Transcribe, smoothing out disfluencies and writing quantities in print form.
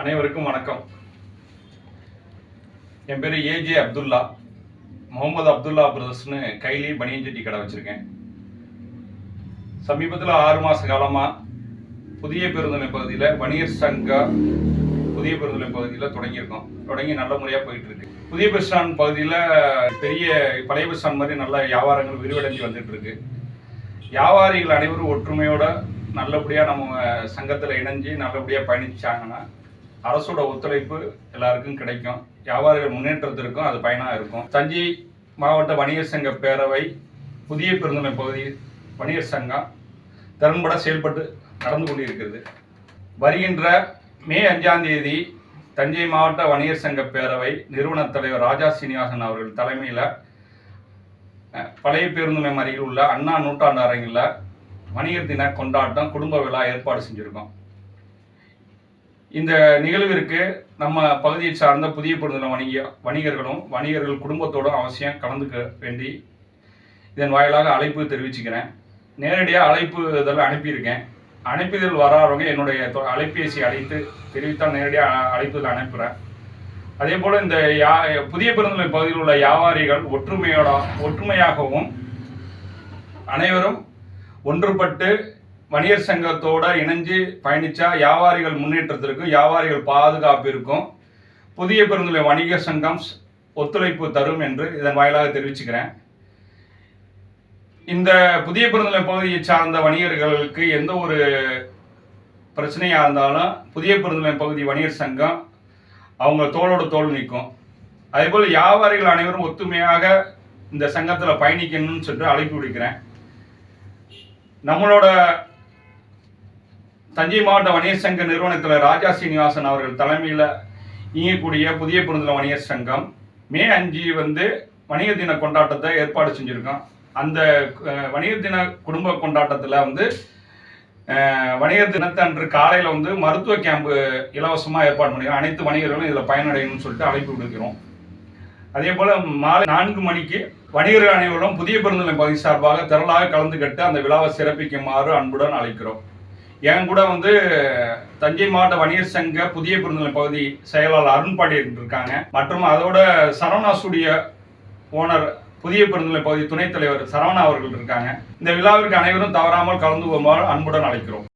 அனைவருக்கும் வணக்கம். என் பேர் ஏஜே அப்துல்லா. முகமது அப்துல்லா பிரதர்ஸ்னு கைலி பனியன் சட்டி கடை வச்சுருக்கேன். சமீபத்தில் 6 மாத காலமாக புதிய பேருந்து பகுதியில் வணிகர் சங்கா புதிய பேருந்து பகுதியில் தொடங்கி நல்ல முறையாக போயிட்டுருக்கு. புதிய பஸ் ஸ்டாண்ட் பகுதியில் பெரிய பழைய பஸ் ஸ்டாண்ட் மாதிரி நல்ல வியாபாரங்கள் விரிவடைஞ்சு வந்துட்டுருக்கு. வியாபாரிகள் அனைவரும் ஒற்றுமையோடு நல்லபடியாக நம்ம சங்கத்தில் இணைஞ்சு நல்லபடியாக பயணிச்சாங்கன்னா அரசோட ஒத்துழைப்பு எல்லாருக்கும் கிடைக்கும். வியாபாரிகள் முன்னேற்றத்திற்கும் அது பயனாக இருக்கும். தஞ்சை மாவட்ட வணிகர் சங்க பேரவை புதிய பெருந்துறை பகுதி வணிகர் சங்கம் திறன்பட செயல்பட்டு நடந்து கொண்டிருக்கிறது. வருகின்ற மே 5ஆம் தேதி தஞ்சை மாவட்ட வணிகர் சங்க பேரவை நிறுவன தலைவர் ராஜா சீனிவாசன் அவர்கள் தலைமையில் பழைய பேருந்து நிலையம் அருகில் உள்ள அண்ணா நூற்றாண்டு அரங்கில் வணிகர் தின கொண்டாட்டம் குடும்ப விழா ஏற்பாடு செஞ்சுருக்கோம். இந்த நிகழ்விற்கு நம்ம பகுதியை சார்ந்த புதிய பேருந்து வணிகர்கள் குடும்பத்தோடும் அவசியம் கலந்துக்க வேண்டி இதன் வாயிலாக அழைப்பு தெரிவிச்சுக்கிறேன். நேரடியாக அழைப்பு இதெல்லாம் அனுப்பியிருக்கேன். அனுப்பிதழ் வராதவங்க என்னுடைய அலைபேசி அழைத்து தெரிவித்தால் நேரடியாக அழைப்புதல் அனுப்புகிறேன். அதே போல் இந்த புதிய பேருந்து பகுதியில் உள்ள வியாபாரிகள் ஒற்றுமையாகவும் அனைவரும் ஒன்றுபட்டு வணிகர் சங்கத்தோடு இணைஞ்சு பயணித்தா வியாபாரிகள் முன்னேற்றத்திற்கும் வியாபாரிகள் பாதுகாப்பிற்கும் புதிய பேருந்து வணிகர் சங்கம் ஒத்துழைப்பு தரும் என்று இதன் வாயிலாக தெரிவிச்சுக்கிறேன். இந்த புதிய பேருந்து பகுதியை சார்ந்த வணிகர்களுக்கு எந்த ஒரு பிரச்சனையாக இருந்தாலும் புதிய பேருந்து பகுதி வணிகர் சங்கம் அவங்க தோளோடு தோள் நிற்கும். அதேபோல் வியாபாரிகள் அனைவரும் ஒத்துமையாக இந்த சங்கத்தில் பயணிக்கணும்னு சொல்லிட்டு அழைப்பு விடுக்கிறேன். நம்மளோட தஞ்சை மாவட்ட வணிகர் சங்க நிறுவனத்தில் ராஜா சீனிவாசன் அவர்கள் தலைமையில் இயங்கக்கூடிய புதிய பேருந்து வணிகர் சங்கம் மே 5 வணிகர் தின கொண்டாட்டத்தை ஏற்பாடு செஞ்சுருக்கோம். அந்த வணிகர் தின குடும்ப கொண்டாட்டத்தில் வணிகர் தினத்தன்று காலையில் மருத்துவ கேம்பு இலவசமாக ஏற்பாடு பண்ணிக்கிறோம். அனைத்து வணிகர்களும் இதில் பயனடையணும்னு சொல்லிட்டு அழைப்பு விடுக்கிறோம். அதே போல் மாலை 4 மணிக்கு வணிகர்கள் அனைவரும் புதிய பேருந்து பகுதி சார்பாக திரளாக கலந்துக்கிட்டு அந்த விழாவை சிறப்பிக்குமாறு அன்புடன் அழைக்கிறோம். என் கூட தஞ்சை மாவட்ட வணிகர் சங்க புதிய பேருந்து பகுதி செயலாளர் அருண்பாடி இருக்காங்க. மற்றும் அதோட சரவணா ஸ்டுடியோ ஓனர் புதிய பேருந்து பகுதி துணைத் தலைவர் சரவணா அவர்கள் இருக்காங்க. இந்த விழாவிற்கு அனைவரும் தவறாமல் கலந்து கொள்ளுமாறு அன்புடன் அழைக்கிறோம்.